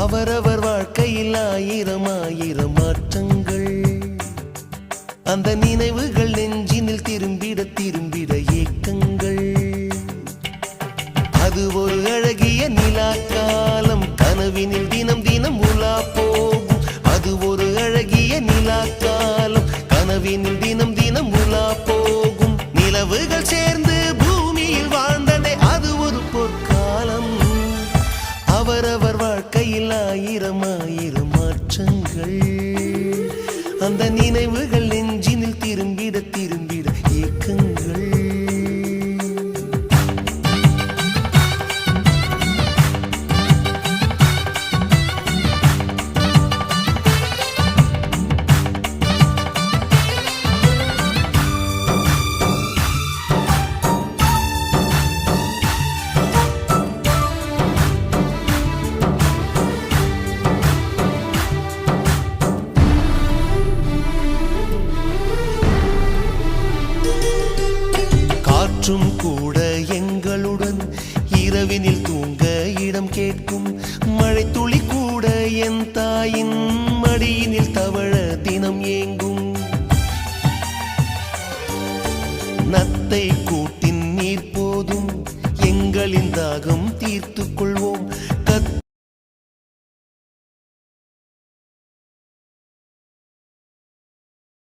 அவரவர் வாழ்க்கையில் ஆயிரம் ஆயிரம் மாற்றங்கள், அந்த நினைவுகள் நெஞ்சினில் திரும்பிட திரும்பிட ஏக்கங்கள். அது ஒரு அழகிய நிலாக்காலம், கனவினில் தினம் தினம் உலா போகும். அது ஒரு அழகிய நிலாக்காலம், கனவினில் தினம் தினம் உலா போகும். நிலவுகள் சேர்ந்து பூமியில் வாழ்ந்ததே அது ஒரு பொற்காலம். அவரவர் வாழ்க்கையில் ஆயிரம் ஆயிரம் மாற்றங்கள், அந்த நினைவுகள் நெஞ்சினில் திரும்பிட திரும்பிட ஏக்கங்கள். காற்றும் கூட எங்களுடன் இரவினில் தூங்க இடம் கேட்கும். மழை துளி கூட என் தாயின் மடியினில் தவழ தினம் ஏங்கும். நத்தை கூட்டின் நீர் போதும் எங்களின் தாகம் தீர்த்து கொள்வோம்.